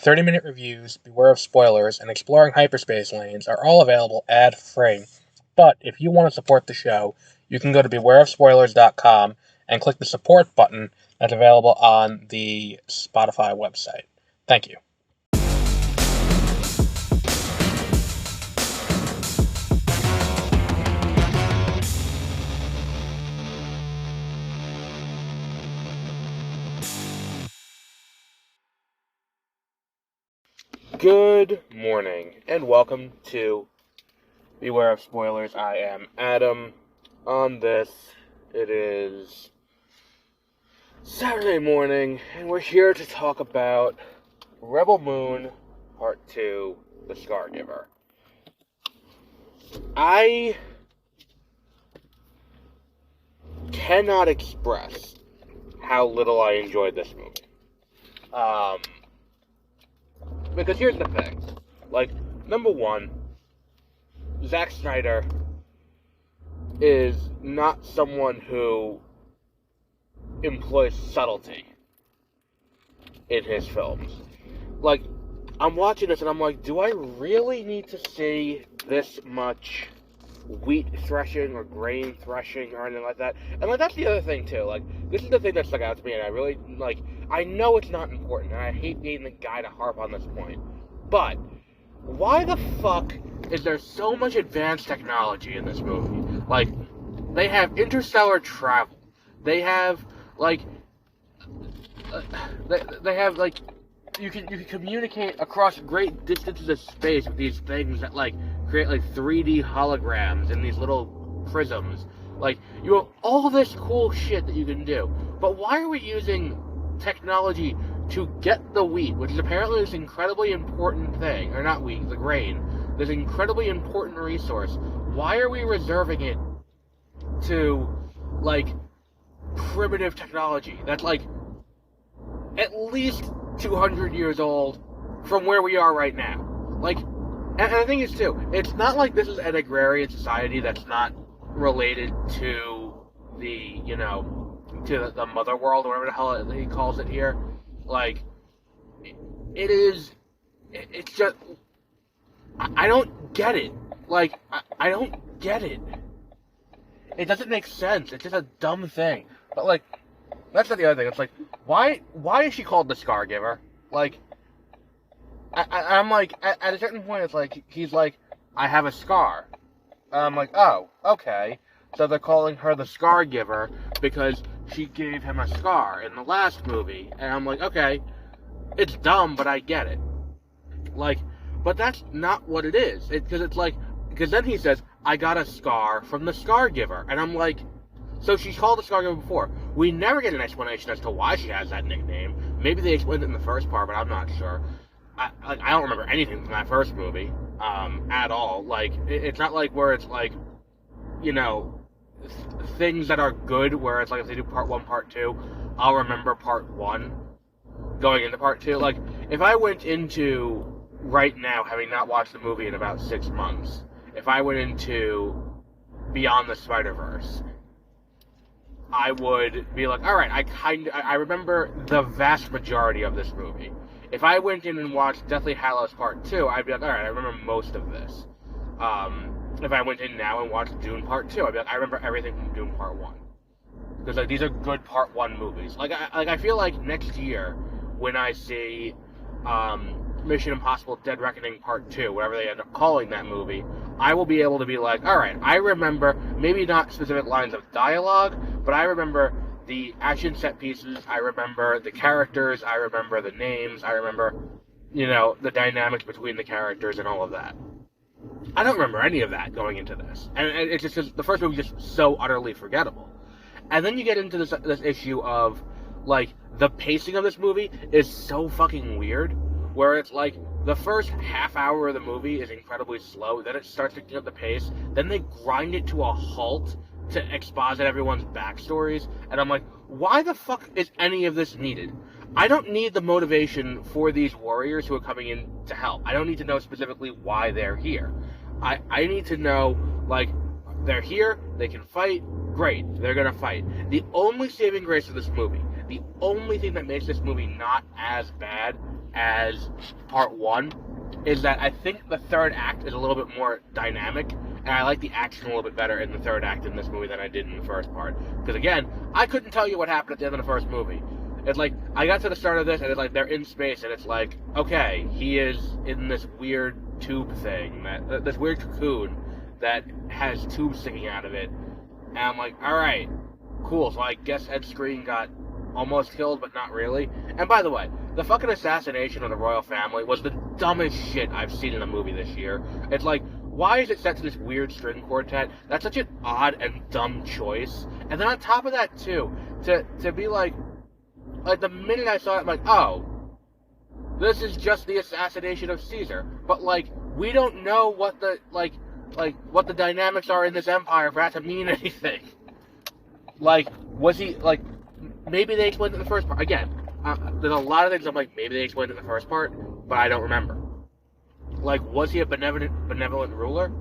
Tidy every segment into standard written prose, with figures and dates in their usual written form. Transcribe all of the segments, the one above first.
30-minute reviews, beware of spoilers, and exploring hyperspace lanes are all available ad-free. But if you want to support the show, you can go to bewareofspoilers.com and click the support button that's available on the Spotify website. Thank you. Good morning, and welcome to Beware of Spoilers. I am Adam. On this, it is Saturday morning, and we're here to talk about Rebel Moon Part 2, The Scargiver. I cannot express how little I enjoyed this movie. Because here's the thing. Number one, Zack Snyder is not someone who employs subtlety in his films. I'm watching this and I'm like, do I really need to see this much wheat threshing or grain threshing or anything like that? And that's the other thing too. This is the thing that stuck out to me, and I really I know it's not important, and I hate being the guy to harp on this point, but why the fuck is there so much advanced technology in this movie? They have interstellar travel. They have they have you can communicate across great distances of space with these things that create 3D holograms in these little prisms. You have all this cool shit that you can do, but why are we using technology to get the wheat, which is apparently this incredibly important thing, or not wheat, the grain, this incredibly important resource? Why are we reserving it to primitive technology that's at least 200 years old from where we are right now? And the thing is too, it's not like this is an agrarian society that's not related to the, to the mother world, or whatever the hell he calls it here. It's just, I don't get it. I don't get it. It doesn't make sense. It's just a dumb thing. But, that's not the other thing. It's why is she called the Scargiver? I'm at a certain point, it's he's I have a scar. I'm oh, okay. So they're calling her the Scargiver because she gave him a scar in the last movie. And I'm okay, it's dumb, but I get it. But that's not what it is. Because then he says, I got a scar from the Scargiver. And I'm so she's called the Scargiver before. We never get an explanation as to why she has that nickname. Maybe they explained it in the first part, but I'm not sure. I don't remember anything from that first movie, at all. It's not where it's things that are good, where it's if they do part 1, part 2, I'll remember part 1 going into part 2. If I went into, right now, having not watched the movie in about 6 months, if I went into Beyond the Spider-Verse, I would be alright, I remember the vast majority of this movie. If I went in and watched Deathly Hallows Part 2, I'd be alright, I remember most of this. If I went in now and watched Dune Part 2, I'd be I remember everything from Dune Part 1. Because, these are good Part 1 movies. I feel next year, when I see, Mission Impossible Dead Reckoning Part 2, whatever they end up calling that movie, I will be able to be alright, I remember, maybe not specific lines of dialogue, but I remember the action set pieces, I remember the characters, I remember the names, I remember, the dynamics between the characters and all of that. I don't remember any of that going into this. And it's just because the first movie is just so utterly forgettable. And then you get into this issue of, the pacing of this movie is so fucking weird, where it's the first half hour of the movie is incredibly slow, then it starts picking up the pace, then they grind it to a halt to exposit everyone's backstories, and I'm why the fuck is any of this needed? I don't need the motivation for these warriors who are coming in to help. I don't need to know specifically why they're here. I need to know, they're here, they can fight, great, they're gonna fight. The only saving grace of this movie, the only thing that makes this movie not as bad as part 1 is that I think the third act is a little bit more dynamic, and I like the action a little bit better in the third act in this movie than I did in the first part. Because again, I couldn't tell you what happened at the end of the first movie. It's like, I got to the start of this, and it's like, they're in space, and it's like, okay, he is in this weird tube thing, this weird cocoon that has tubes sticking out of it. And I'm like, alright, cool, so I guess Ed Skrein got almost killed, but not really. And by the way, the fucking assassination of the royal family was the dumbest shit I've seen in a movie this year. It's like, why is it set to this weird string quartet? That's such an odd and dumb choice. And then on top of that, too, to be like the minute I saw it, I'm like, oh, this is just the assassination of Caesar. But, like, we don't know what the, what the dynamics are in this empire for that to mean anything. Like, was he, like, maybe they explained it in the first part. Again, there's a lot of things I'm like, maybe they explained it in the first part, but I don't remember. Like, was he a benevolent ruler?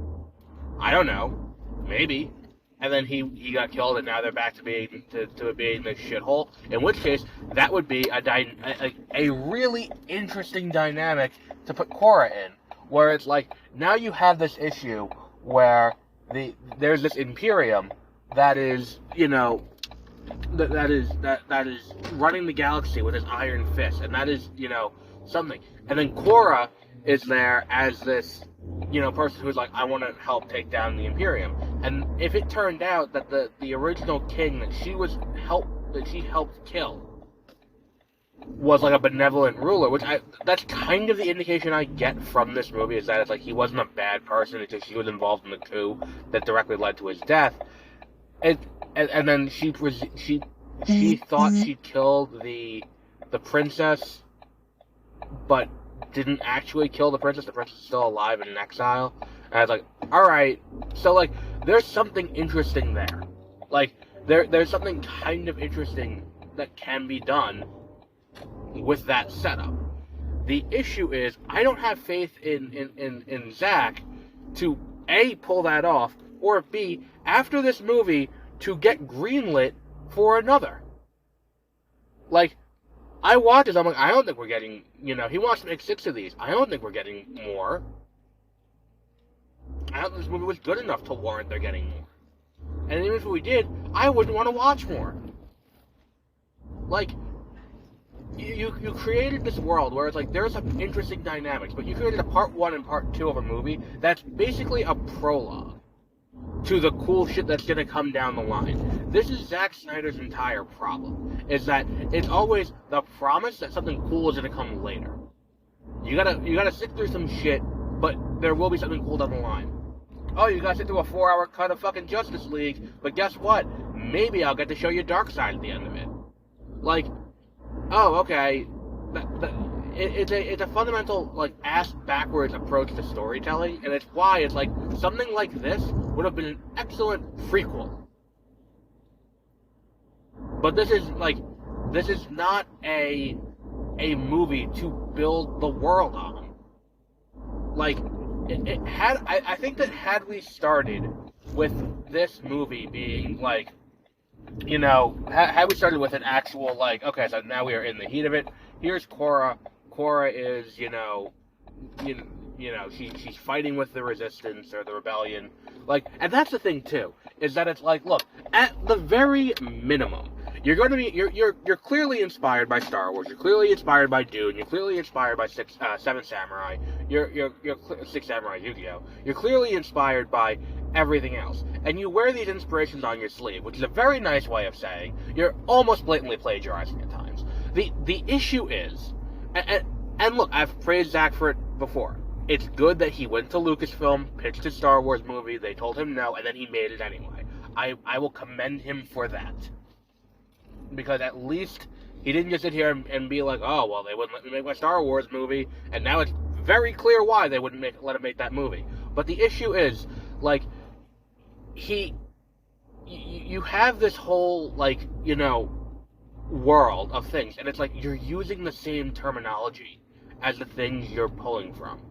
I don't know. Maybe. And then he got killed, and now they're back to being this shithole. In which case, that would be a really interesting dynamic to put Korra in, where it's like, now you have this issue where there's this Imperium that is, you know, that is running the galaxy with his iron fist, and that is, you know, something. And then Korra is there as this, you know, person who's like, I want to help take down the Imperium. And if it turned out that the original king that she helped kill was like a benevolent ruler, that's kind of the indication I get from this movie, is that it's like he wasn't a bad person, it's just she was involved in the coup that directly led to his death. And then she thought she killed the princess, but didn't actually kill the princess. The princess is still alive and in exile. And I was like, alright, so, like, there's something interesting there. Like, there's something kind of interesting that can be done with that setup. The issue is, I don't have faith in Zack to, A, pull that off, or B, after this movie, to get greenlit for another. Like, I watched this, I'm like, I don't think we're getting, you know, he wants to make 6 of these. I don't think we're getting more. I don't think this movie was good enough to warrant they're getting more. And even if we did, I wouldn't want to watch more. Like, you created this world where it's like, there's some interesting dynamics, but you created a part 1 and part 2 of a movie that's basically a prologue to the cool shit that's gonna come down the line. This is Zack Snyder's entire problem, is that it's always the promise that something cool is gonna come later. You gotta sit through some shit, but there will be something cool down the line. Oh, you gotta sit through a 4-hour cut of fucking Justice League, but guess what? Maybe I'll get to show you Darkseid at the end of it. Like, oh, okay, it's a fundamental, like, ass-backwards approach to storytelling, and it's why it's like, something like this would have been an excellent prequel. But this is not a movie to build the world on. Like, I think that had we started with this movie being, like, you know, had we started with an actual, like, okay, so now we are in the heat of it, here's Korra. Korra is, she's fighting with the resistance or the rebellion. Like, and that's the thing too, is that it's like, look, at the very minimum, you're clearly inspired by Star Wars. You're clearly inspired by Dune. You're clearly inspired by Seven Samurai. You're Six Samurai Yu-Gi-Oh. You're clearly inspired by everything else, and you wear these inspirations on your sleeve, which is a very nice way of saying you're almost blatantly plagiarizing at times. The issue is, and look, I've praised Zack for it before. It's good that he went to Lucasfilm, pitched his Star Wars movie, they told him no, and then he made it anyway. I will commend him for that. Because at least he didn't just sit here and be like, oh, well, they wouldn't let me make my Star Wars movie, and now it's very clear why they wouldn't let him make that movie. But the issue is, like, you have this whole, like, you know, world of things, and it's like you're using the same terminology as the things you're pulling from.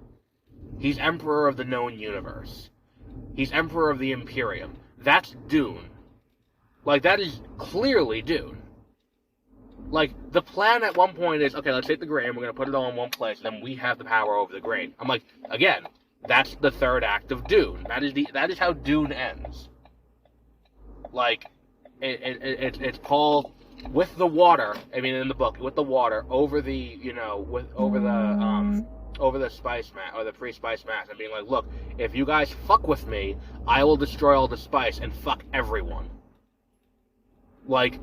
He's Emperor of the known universe. He's Emperor of the Imperium. That's Dune. Like, that is clearly Dune. Like, the plan at one point is, okay, let's take the grain, we're going to put it all in one place, and then we have the power over the grain. I'm like, again, that's the third act of Dune. That is how Dune ends. Like, it's called with the water. I mean, in the book, with the water over the over the spice mat or the pre-spice mat, and being like, look, if you guys fuck with me, I will destroy all the spice and fuck everyone. Like,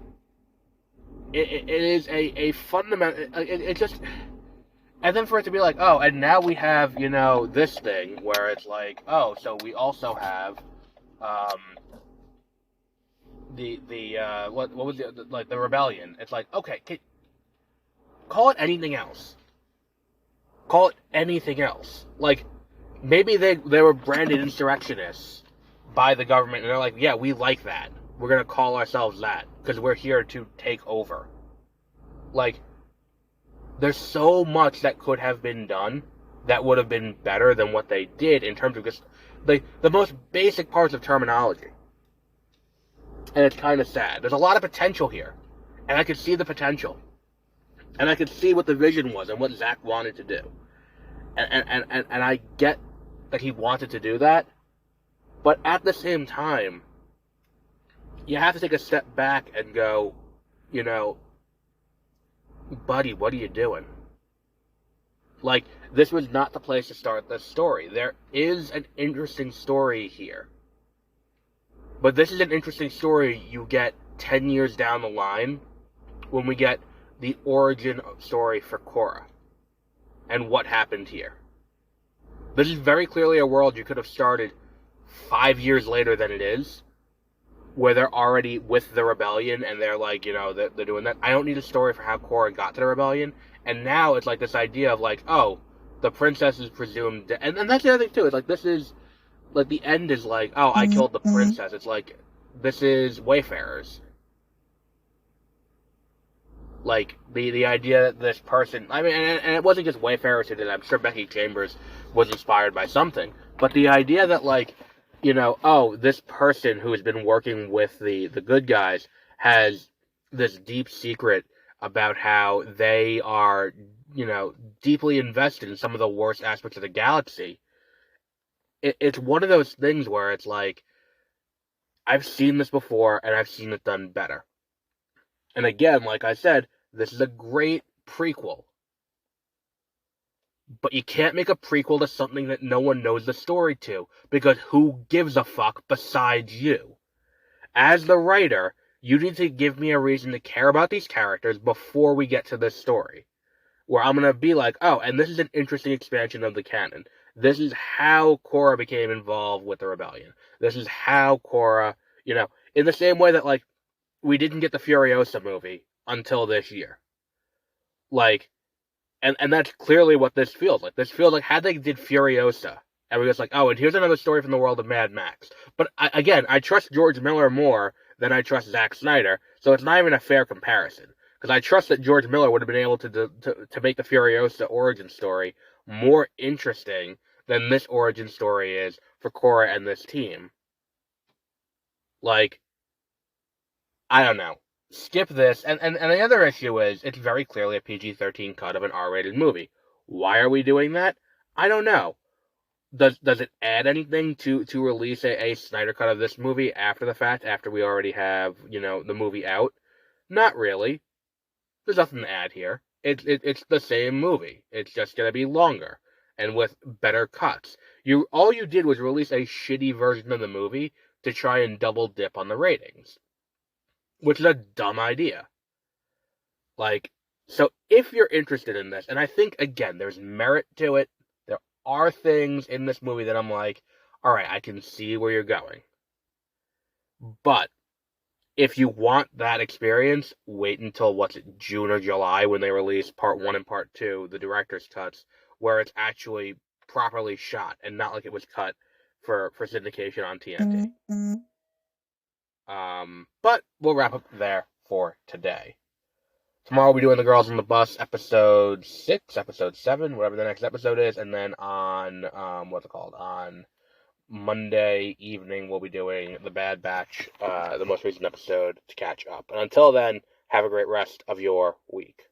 it is a fundamental. It just. And then for it to be like, oh, and now we have, this thing where it's like, oh, so we also have, what was the rebellion? It's like, okay, call it anything else. Call it anything else. Like, maybe they were branded insurrectionists by the government, and they're like, yeah, we like that. We're gonna call ourselves that, because we're here to take over. Like, there's so much that could have been done that would have been better than what they did in terms of just the most basic parts of terminology. And it's kind of sad. There's a lot of potential here. And I could see the potential. And I could see what the vision was and what Zack wanted to do. And I get that he wanted to do that. But at the same time, you have to take a step back and go, buddy, what are you doing? Like, this was not the place to start this story. There is an interesting story here. But this is an interesting story you get 10 years down the line when we get the origin story for Korra and what happened here. This is very clearly a world you could have started 5 years later than it is, where they're already with the rebellion and they're like, they're doing that. I don't need a story for how Korra got to the rebellion. And now it's like this idea of like, oh, the princess is presumed dead. And that's the other thing too. It's like, this is, like, the end is like, oh, I killed the princess. It's like, this is Wayfarers. Like, the idea that this person, I mean, and it wasn't just Wayfarers who did it. I'm sure Becky Chambers was inspired by something. But the idea that, like, oh, this person who has been working with the good guys has this deep secret about how they are, deeply invested in some of the worst aspects of the galaxy. It's one of those things where it's like, I've seen this before, and I've seen it done better. And again, like I said, this is a great prequel. But you can't make a prequel to something that no one knows the story to, because who gives a fuck besides you? As the writer, you need to give me a reason to care about these characters before we get to this story. Where I'm going to be like, oh, and this is an interesting expansion of the canon. This is how Korra became involved with the rebellion. This is how Korra, in the same way that, like, we didn't get the Furiosa movie until this year. Like, and that's clearly what this feels like. This feels like, had they did Furiosa, and we're just like, oh, and here's another story from the world of Mad Max. But, I trust George Miller more than I trust Zack Snyder, so it's not even a fair comparison. Because I trust that George Miller would have been able to make the Furiosa origin story more interesting than this origin story is for Korra and this team. Like, I don't know. Skip this. And the other issue is, it's very clearly a PG-13 cut of an R-rated movie. Why are we doing that? I don't know. Does it add anything to release a Snyder cut of this movie after the fact, after we already have, the movie out? Not really. There's nothing to add here. It's the same movie. It's just gonna be longer and with better cuts. All you did was release a shitty version of the movie to try and double dip on the ratings, which is a dumb idea. Like, so if you're interested in this, and I think again there's merit to it, there are things in this movie that I'm like, all right, I can see where you're going, but if you want that experience, wait until, June or July when they release Part 1 and Part 2, the director's cuts, where it's actually properly shot and not like it was cut for syndication on TNT. But we'll wrap up there for today. Tomorrow we'll be doing The Girls on the Bus, episode 6, episode 7, whatever the next episode is, and then on, on Monday evening, we'll be doing The Bad Batch, the most recent episode, to catch up. And until then, Have a great rest of your week.